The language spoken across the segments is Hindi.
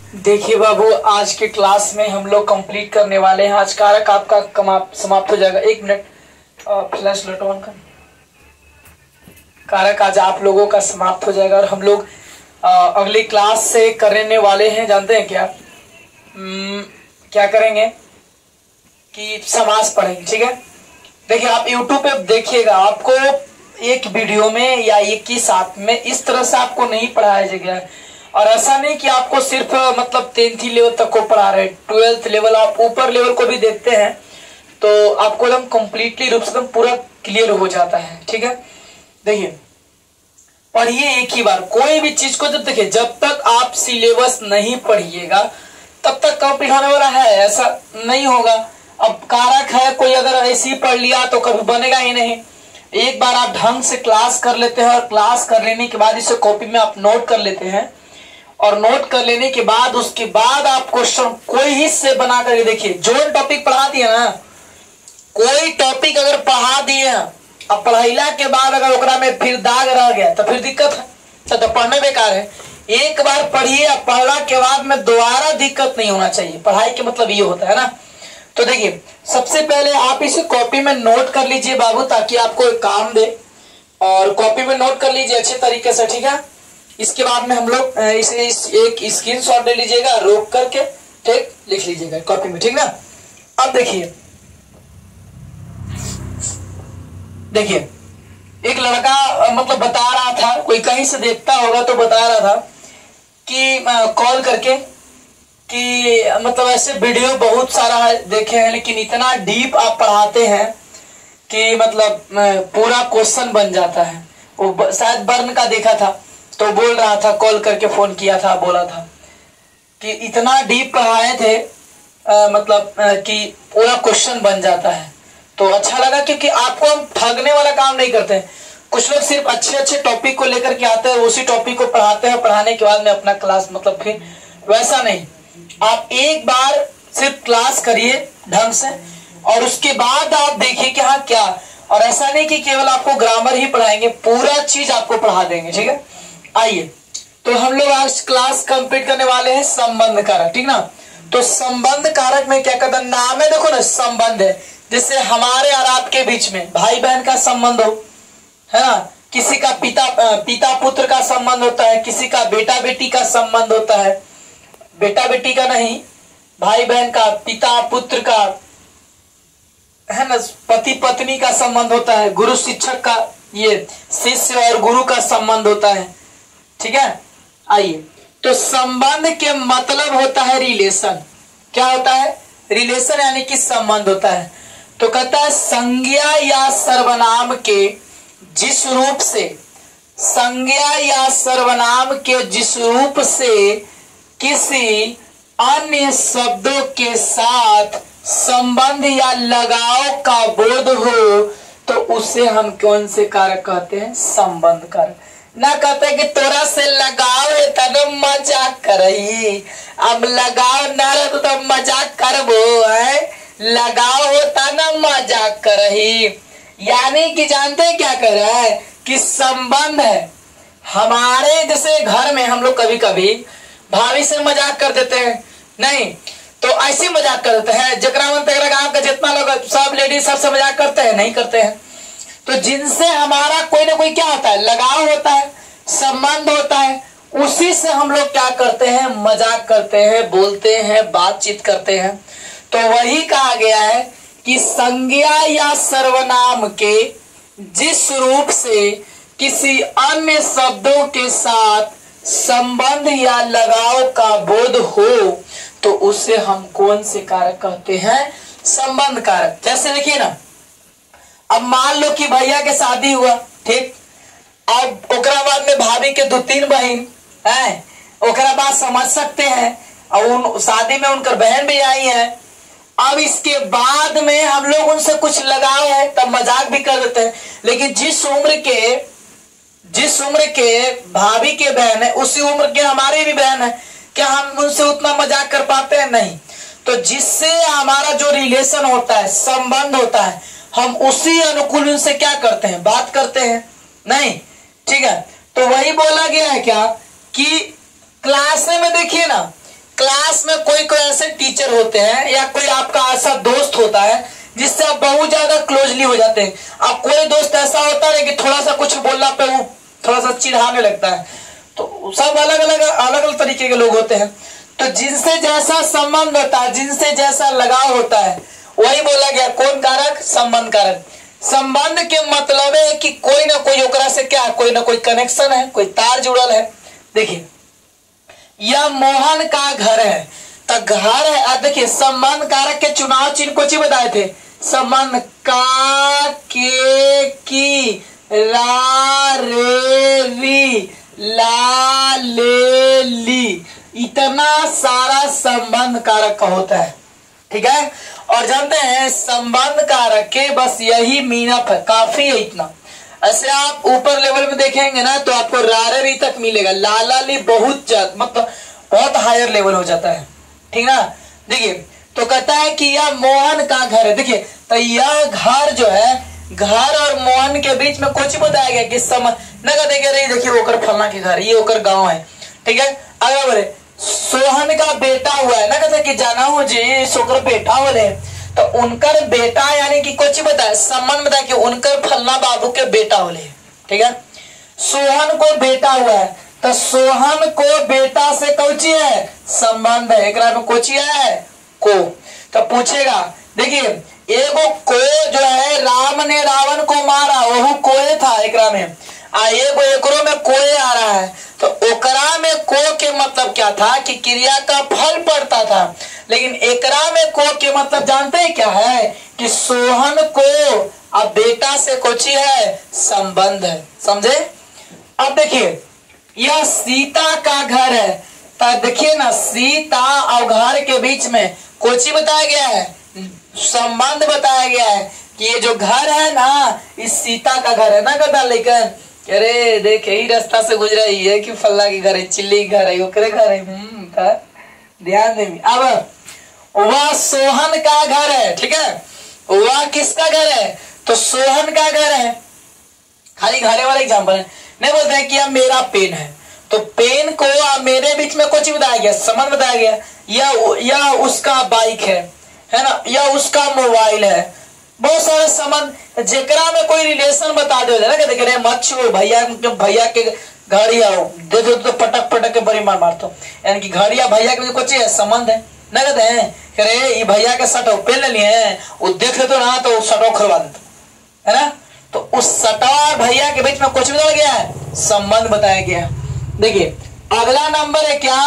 देखिए बाबू, आज के क्लास में हम लोग कंप्लीट करने वाले हैं। आज कारक आपका समाप्त हो जाएगा। 1 मिनट, फ्लैश लाइट ऑन कर। कारक आज आप लोगों का समाप्त हो जाएगा और हम लोग अगली क्लास से करने वाले हैं। जानते हैं क्या? क्या करेंगे कि समास पढ़ेंगे। ठीक है, देखिए आप YouTube पे देखिएगा, आपको एक वीडियो में या एक ही साथ में इस तरह से आपको नहीं पढ़ाया जाएगा। और ऐसा नहीं कि आपको सिर्फ मतलब 10th लेवल तक को पढ़ा रहे, 12th लेवल, आप ऊपर लेवल को भी देखते हैं तो आपको एकदम कंप्लीटली रूप से एकदम पूरा क्लियर हो जाता है। ठीक है, देखिए पढ़िए एक ही बार कोई भी चीज को। जब तक आप सिलेबस नहीं पढ़िएगा तब तक कंप्लीट होने वाला है, ऐसा नहीं होगा। अब कारक है, कोई अगर ऐसे ही पढ़ लिया तो कभी बनेगा ही नहीं। एक बार आप ढंग से क्लास कर लेते हैं और क्लास कर लेने के बाद इसे कॉपी में आप नोट कर लेते हैं और नोट कर लेने के बाद उसके बाद आप क्वेश्चन कोई हिस्से बना करके देखिए। जो टॉपिक पढ़ा दिए ना, कोई टॉपिक अगर पढ़ा दिए अब पढ़ाईला के बाद अगर ओकरा में फिर दाग रह गया तो फिर दिक्कत है, तो पढ़ने बेकार है। एक बार पढ़िए, पढ़ला के बाद में दोबारा दिक्कत नहीं होना चाहिए। पढ़ाई के मतलब ये होता है ना। तो देखिए सबसे पहले आप इसे कॉपी में नोट कर लीजिए बाबू, ताकि आपको एक काम दे। और कॉपी में नोट कर लीजिए अच्छे तरीके से। ठीक है, इसके बाद में हम लोग इसे एक स्क्रीनशॉट ले लीजिएगा, रोक करके ठीक लिख लीजिएगा कॉपी में। ठीक ना, अब देखिए एक लड़का मतलब बता रहा था, कोई कहीं से देखता होगा तो बता रहा था कि कॉल करके कि मतलब ऐसे वीडियो बहुत सारा है देखे हैं, लेकिन इतना डीप आप पढ़ाते हैं कि मतलब पूरा क्वेश्चन बन जाता है। वो शायद बर्न का देखा था तो बोल रहा था, कॉल करके फोन किया था, बोला था कि इतना डीप पढ़ाए थे मतलब कि पूरा क्वेश्चन बन जाता है। तो अच्छा लगा, क्योंकि आपको हम ठगने वाला काम नहीं करते हैं। कुछ लोग सिर्फ अच्छे अच्छे टॉपिक को लेकर के आते हैं, उसी टॉपिक को पढ़ाते हैं, पढ़ाने के बाद में अपना क्लास मतलब फिर वैसा नहीं। आप एक बार सिर्फ क्लास करिए ढंग से और उसके बाद आप देखिए कि हाँ क्या। और ऐसा नहीं कि केवल आपको ग्रामर ही पढ़ाएंगे, पूरा चीज आपको पढ़ा देंगे। ठीक है, आइए तो हम लोग आज क्लास कंप्लीट करने वाले हैं संबंध कारक। ठीक ना, तो संबंध कारक में क्या कहता है, नाम है देखो ना, संबंध है। जैसे हमारे और आपके बीच में भाई बहन का संबंध हो, है ना, किसी का पिता पुत्र का संबंध होता है, किसी का बेटा बेटी का संबंध होता है, बेटा बेटी का नहीं, भाई बहन का, पिता पुत्र का, है ना, पति पत्नी का संबंध होता है, गुरु शिक्षक का, ये शिष्य और गुरु का संबंध होता है। ठीक है, आइए तो संबंध के मतलब होता है रिलेशन। क्या होता है? रिलेशन, यानी कि संबंध होता है। तो कहता है संज्ञा या सर्वनाम के जिस रूप से, संज्ञा या सर्वनाम के जिस रूप से किसी अन्य शब्दों के साथ संबंध या लगाव का बोध हो तो उसे हम कौन से कारक कहते हैं? संबंध कारक। ना कहते कि तोरा से लगाव है तब मजाक करही, अब लगाव ना रहे तो मजाक करबो है, लगाव होता ना मजाक करही। यानी कि जानते हैं क्या कर रहा है कि संबंध है हमारे। जैसे घर में हम लोग कभी कभी भाभी से मजाक कर देते हैं, नहीं तो ऐसे मजाक कर देते हैं, जकरा मन तकरा गांव का जितना लोग सब लेडीज सबसे मजाक करते हैं, नहीं करते हैं। तो जिनसे हमारा कोई ना कोई क्या होता है, लगाव होता है, संबंध होता है, उसी से हम लोग क्या करते हैं, मजाक करते हैं, बोलते हैं, बातचीत करते हैं। तो वही कहा गया है कि संज्ञा या सर्वनाम के जिस रूप से किसी अन्य शब्दों के साथ संबंध या लगाव का बोध हो तो उसे हम कौन से कारक कहते हैं? संबंध कारक। जैसे देखिए ना, अब मान लो कि भैया के शादी हुआ, ठीक, अब ओकरा बाद में भाभी के 2-3 बहन है, ओकरा बाद समझ सकते हैं, और शादी में उनकर बहन भी आई है। अब इसके बाद में हम लोग उनसे कुछ लगाव है तब मजाक भी कर देते हैं, लेकिन जिस उम्र के भाभी के बहन है उसी उम्र के हमारी भी बहन है, क्या हम उनसे उतना मजाक कर पाते हैं? नहीं। तो जिससे हमारा जो रिलेशन होता है, संबंध होता है, हम उसी अनुकूल उनसे क्या करते हैं, बात करते हैं, नहीं। ठीक है, तो वही बोला गया है क्या कि क्लास में देखिए ना क्लास में कोई कोई ऐसे टीचर होते हैं या कोई आपका ऐसा दोस्त होता है जिससे आप बहुत ज्यादा क्लोजली हो जाते हैं। अब कोई दोस्त ऐसा होता है कि थोड़ा सा कुछ बोलना पे वो थोड़ा सा चिढ़ाने लगता है। तो सब अलग अलग तरीके के लोग होते हैं। तो जिनसे जैसा संबंध होता है, जिनसे जैसा लगाव होता है, वही बोला गया कौन कारक, संबंध कारक। संबंध के मतलब है कि कोई ना कोई ओकरा से क्या, कोई ना कोई कनेक्शन है, कोई तार जुड़ल है। देखिए यह मोहन का घर है, तो घर है। देखिए संबंध कारक के चुनाव चिन्ह को ची बताए थे, संबंध का, के, की, रा, रे, री, ला, ले, ली, इतना सारा संबंध कारक का होता है। ठीक है, और जानते हैं संबंध कारक के बस यही मीनअप है, काफी है इतना। ऐसे आप ऊपर लेवल में देखेंगे ना तो आपको रारे तक मिलेगा, लाला ली बहुत मतलब बहुत हायर लेवल हो जाता है। ठीक ना। देखिए तो कहता है कि यह मोहन का घर है। देखिए तो यह घर जो है, घर और मोहन के बीच में कुछ बताया गया कि न कहते रही देखिए ओकर फलना के घर, ये ओकर गांव है। ठीक है, अगर बोले सोहन का बेटा हुआ है ना, कहते कि जाना हो जी सोकर बेटा हो रहे, तो उनकर बेटा यानी कि कुछ बताया, संबंध बताया कि उनकर फलना बाबू के बेटा होले। ठीक है, सोहन को बेटा हुआ है, तो सोहन को बेटा से कौची है, संबंध है। एक में कोची है, को। तो पूछेगा, देखिए एगो को जो है राम ने रावण को मारा, वह कोए था एकरा में, एगो एकरो में कोए आ रहा है। तो ओकरा में को के मतलब क्या था कि क्रिया का फल पड़ता था, लेकिन एकरा में को के मतलब जानते हैं क्या है कि सोहन को अब बेटा से कोची है, संबंध है। समझे। अब देखिए यह सीता का घर है, तो देखिए ना सीता और घर के बीच में कोची बताया गया है, संबंध बताया गया है कि ये जो घर है ना इस सीता का घर है ना। कहता लेकिन अरे देख यही रास्ता से गुजरा ही है कि फल्ला के घर है, चिल्ली के घर है, ओकरे घर है। ध्यान दे। अब वह सोहन का घर है। ठीक है, वह किसका घर है, तो सोहन का घर है। खाली घरे वाला एग्जाम्पल है, नहीं बोलते हैं कि यह मेरा पेन है, तो पेन को मेरे बीच में कुछ बताया गया, संबंध बताया गया। यह उसका बाइक है ना, यह उसका मोबाइल है। बहुत सारे संबंध जेकरा में कोई रिलेशन बता दे ना, कहते मत छो भैया के घर ही आओ, दे दो तो पटक पटक के बड़ी मार मारते, यानी कि घर या भैया के कुछ है संबंध है ना। कहते हैं अरे ये भैया के शर्ट पहन ले लिए, वो देख ले तो ना तो शर्ट खरवा देते है ना। तो उस सटा और भैया के बीच में कुछ बताया गया है, संबंध बताया गया है। देखिए अगला नंबर है क्या,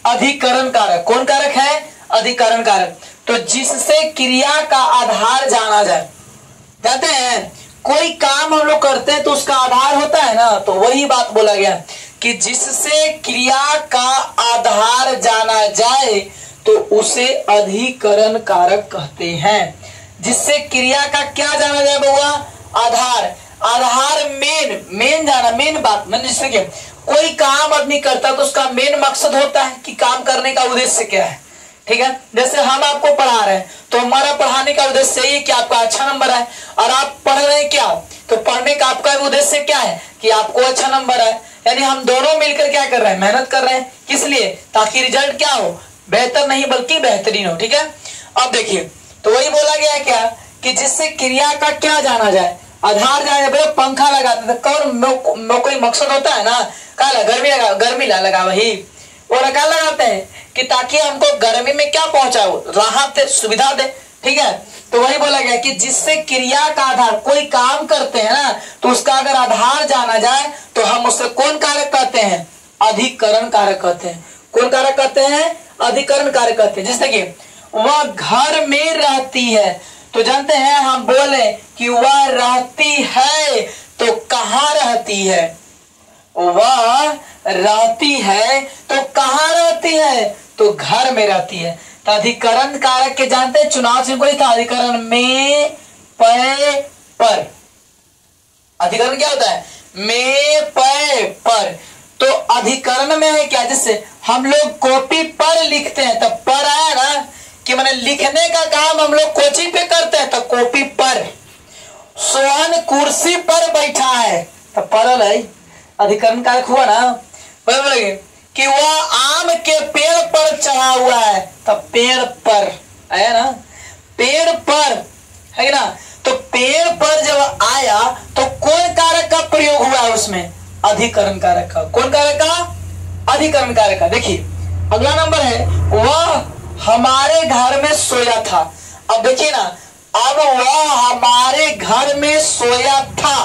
अधिकरण कारक। कौन कारक है, अधिकरण कारक। तो जिससे क्रिया का आधार जाना जाए। जानते हैं कोई काम हम लोग करते हैं तो उसका आधार होता है ना, तो वही बात बोला गया कि जिससे क्रिया का आधार जाना जाए तो उसे अधिकरण कारक कहते हैं। जिससे क्रिया का क्या जाना जाए बउआ, आधार। आधार मेन जाना, मेन बात। जैसे कि कोई काम आदमी करता है तो उसका मेन मकसद होता है कि काम करने का उद्देश्य क्या है। ठीक है, जैसे हम आपको पढ़ा रहे हैं तो हमारा पढ़ाने का उद्देश्य यही कि आपका अच्छा नंबर आए, और आप पढ़ रहे हैं क्या, तो पढ़ने का आपका उद्देश्य क्या है कि आपको अच्छा नंबर आए। यानी हम दोनों मिलकर क्या कर रहे हैं, मेहनत कर रहे हैं। किस लिए, ताकि रिजल्ट क्या हो, बेहतर नहीं बल्कि बेहतरीन हो। ठीक है, अब देखिए तो वही बोला गया है क्या कि जिससे क्रिया का क्या जाना जाए, आधार जाने। भाई पंखा लगाते थे कौन कोई मकसद होता है ना, काला गर्मी लगा वही वो रखा लगाते हैं कि ताकि हमको गर्मी में क्या पहुंचाओ, राहत दे, सुविधा दे। ठीक है, तो वही बोला गया कि जिससे क्रिया का आधार, कोई काम करते हैं ना तो उसका अगर आधार जाना जाए तो हम उससे कौन कारक कहते हैं, अधिकरण कारक कहते हैं। कौन कारक कहते हैं, अधिकरण कारक कहते हैं। जैसे कि वह घर में रहती है, तो जानते हैं हम बोले कि वह रहती है तो कहाँ रहती है, वह रहती है तो कहाँ रहती है, तो घर में रहती है। तो अधिकरण कारक के जानते हैं, चुनाव चिन्ह को था अधिकरण में पर। अधिकरण क्या होता है, में पर। तो अधिकरण में है क्या, जिससे हम लोग कॉपी पर लिखते हैं, तब पर आया ना कि मैंने लिखने का काम हम लोग कोची पे करते हैं, तो कॉपी पर। सोहन कुर्सी पर बैठा है, तो परल है, अधिकरण कारक हुआ ना। बोलेंगे कि वह आम के पेड़ पर चढ़ा हुआ है, तब पेड़ पर है ना, पेड़ पर है ना। तो पेड़ पर जब आया तो कौन कारक का प्रयोग हुआ है उसमें? अधिकरण कारक का। कौन कारक का? अधिकरण कारक का। देखिए अगला नंबर है, वह हमारे घर में सोया था। अब देखिए ना, अब वह हमारे घर में सोया था,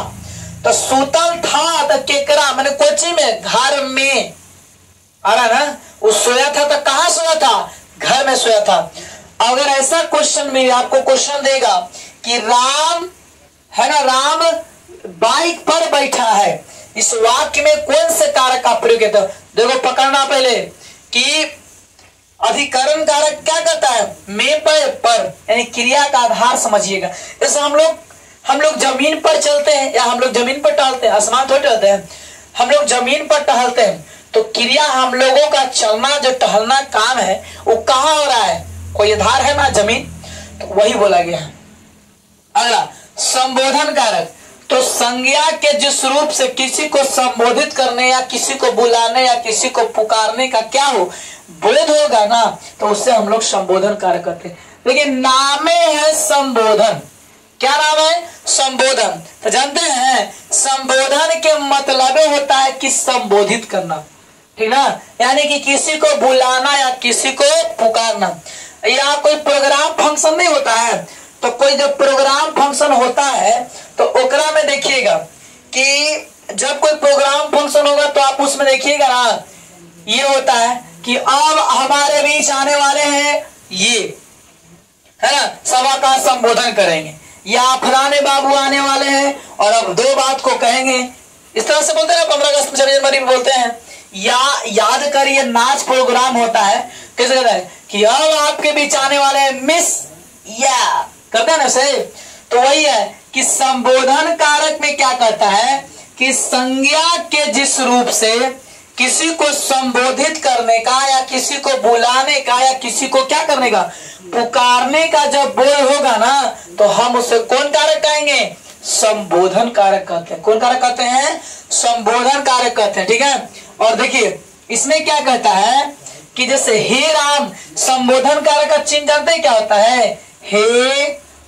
तो सूतल था तो केकरा मैंने कोची में, घर में आ रहा ना। वो सोया था तो कहां सोया था? घर में सोया था। अगर ऐसा क्वेश्चन में आपको क्वेश्चन देगा कि राम है ना, राम बाइक पर बैठा है, इस वाक्य में कौन से कारक का प्रयोग है? तो देखो पकड़ना पहले कि अधिकरण कारक क्या करता है? में पर यानी क्रिया का आधार समझिएगा। जैसे हम लोग जमीन पर चलते हैं या हम लोग जमीन पर टहलते हैं, आसमान थोड़ी टहलते हैं, हम लोग जमीन पर टहलते हैं, तो क्रिया हम लोगों का चलना जो टहलना काम है वो कहाँ हो रहा है? कोई आधार है ना, जमीन, तो वही बोला गया है। अगला संबोधन कारक, तो संज्ञा के जिस रूप से किसी को संबोधित करने या किसी को बुलाने या किसी को पुकारने का क्या हो, बोध होगा ना, तो उससे हम लोग संबोधन कारक करते हैं। लेकिन नामे है संबोधन। क्या नाम है? संबोधन। तो जानते हैं संबोधन के मतलब होता है कि संबोधित करना, ठीक ना, यानी कि किसी को बुलाना या किसी को पुकारना। या कोई प्रोग्राम फंक्शन नहीं होता है, तो कोई जब प्रोग्राम फंक्शन होता है तो ओकरा में देखिएगा कि जब कोई प्रोग्राम फंक्शन होगा तो आप उसमें देखिएगा ना, ये होता है कि अब हमारे बीच आने वाले हैं ये, है ना, सभा का संबोधन करेंगे, या फलाने बाबू आने वाले हैं और अब 2 बात को कहेंगे। इस तरह से बोलते हैं ना, 15 अगस्त 26 जनवरी में बोलते हैं। या याद कर, ये नाच प्रोग्राम होता है, कैसे कहता है कि अब आपके बीच आने वाले हैं मिस, या करते हैं ना से। तो वही है कि संबोधन कारक में क्या कहता है कि संज्ञा के जिस रूप से किसी को संबोधित करने का या किसी को बुलाने का या किसी को क्या करने का, पुकारने का जब बोल होगा ना, तो हम उसे कौन कारक कहेंगे? संबोधन कारक कहते हैं। कौन कारक कहते हैं? संबोधन कारक कहते हैं, ठीक है। और देखिए इसमें क्या कहता है कि जैसे हे राम, संबोधन कारक का चिन्ह जानते हैं क्या होता है? हे,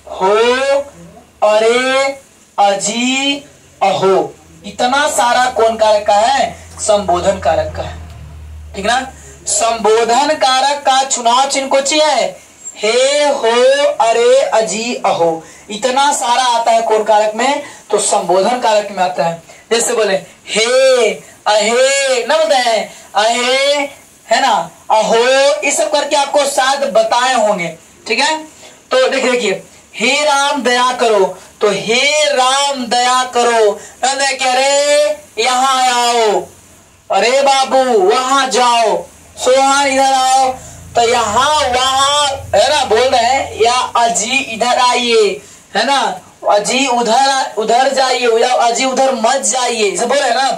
हो, अरे, अजी, अहो, इतना सारा कौन कारक का है? संबोधन कारक का है, ठीक ना। संबोधन कारक का चुनाव चिन्ह कुछ है, हे, हो, अरे, अजी, अहो, इतना सारा आता है कौन कारक में? तो संबोधन कारक में आता है। जैसे बोले हे, अहे ना, बोलते हैं अहे, है ना, अहो, इस सब करके आपको शायद बताए होंगे, ठीक है। तो देखिए हे राम दया करो, तो हे राम दया करो, अरे यहाँ आओ, अरे बाबू वहां जाओ, सोहान इधर आओ, तो यहाँ वहां है ना बोल रहे हैं, या अजी इधर आइए, है ना, अजी उधर जाइए, या अजी उधर मत जाइए, इसे बोल रहे हैं ना।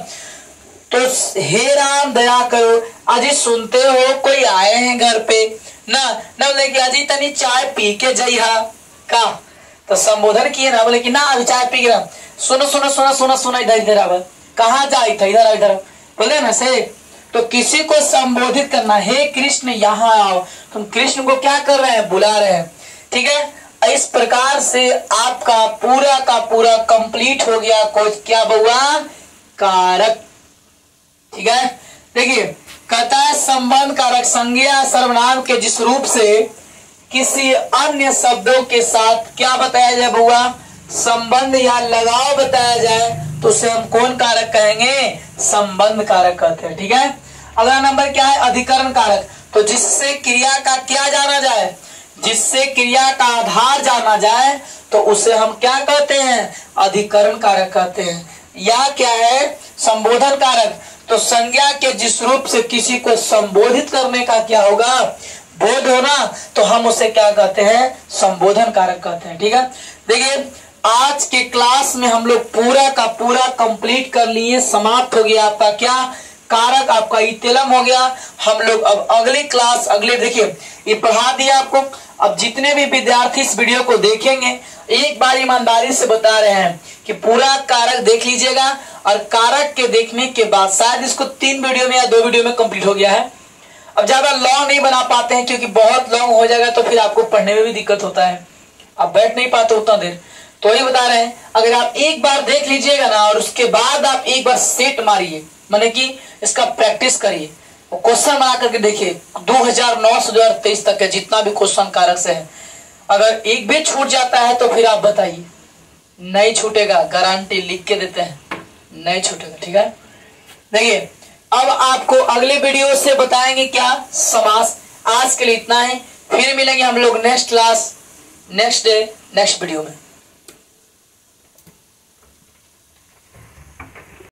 तो हे राम दया करो, अजी सुनते हो कोई आए हैं घर पे ना, ना बोले कि अजी तनी चाय पी के जइहा का, तो संबोधन किए ना, बोले कि ना अभी चाय पी के, सुनो सुनो सुनो सुनो सुनो, इधर इधर आवा, कहाँ जाए था, इधर इधर बोले ना से। तो किसी को संबोधित करना, हे कृष्ण यहाँ आओ, तुम कृष्ण को क्या कर रहे हैं? बुला रहे हैं, ठीक है। इस प्रकार से आपका पूरा का पूरा कंप्लीट हो गया कोई क्या बुआ कारक, ठीक है। देखिए कहता है संबंध कारक संज्ञा सर्वनाम के जिस रूप से किसी अन्य शब्दों के साथ क्या बताया जाए बुआ, संबंध या लगाव बताया जाए, तो उसे हम कौन कारक कहेंगे? संबंध कारक कहते हैं, ठीक है। अगला नंबर क्या है? अधिकरण कारक, तो जिससे क्रिया का क्या जाना जाए, जिससे क्रिया का आधार जाना जाए, तो उसे हम क्या कहते हैं? अधिकरण कारक कहते हैं। या क्या है? संबोधन कारक, तो संज्ञा के जिस रूप से किसी को संबोधित करने का क्या होगा? बोध होना, तो हम उसे क्या कहते हैं? संबोधन कारक कहते हैं, ठीक है। देखिए आज के क्लास में हम लोग पूरा का पूरा कंप्लीट कर लिए, समाप्त हो गया आपका क्या कारक, आपका इतेलम हो गया। हम लोग अब अगली क्लास, अगले देखिए ये पढ़ा दिया आपको, अब जितने भी विद्यार्थी इस वीडियो को देखेंगे, एक बार ईमानदारी से बता रहे हैं कि पूरा कारक देख लीजिएगा, और कारक के देखने के बाद शायद इसको 3 वीडियो में या 2 वीडियो में कंप्लीट हो गया है। अब ज्यादा लॉन्ग नहीं बना पाते हैं, क्योंकि बहुत लॉन्ग हो जाएगा तो फिर आपको पढ़ने में भी दिक्कत होता है, आप बैठ नहीं पाते उतना देर। तो वही बता रहे हैं, अगर आप एक बार देख लीजिएगा ना, और उसके बाद आप एक बार सेट मारिए, माने कि इसका प्रैक्टिस करिए, क्वेश्चन बना करके देखिए 2009 से 2023 तक है जितना भी क्वेश्चन कारक से है। अगर एक भी छूट जाता है तो फिर आप बताइए। नहीं छूटेगा, गारंटी लिख के देते हैं, नहीं छूटेगा। ठीक है, देखिए अब आपको अगले वीडियो से बताएंगे क्या, समास। आज के लिए इतना है, फिर मिलेंगे हम लोग next class, next day, next video में।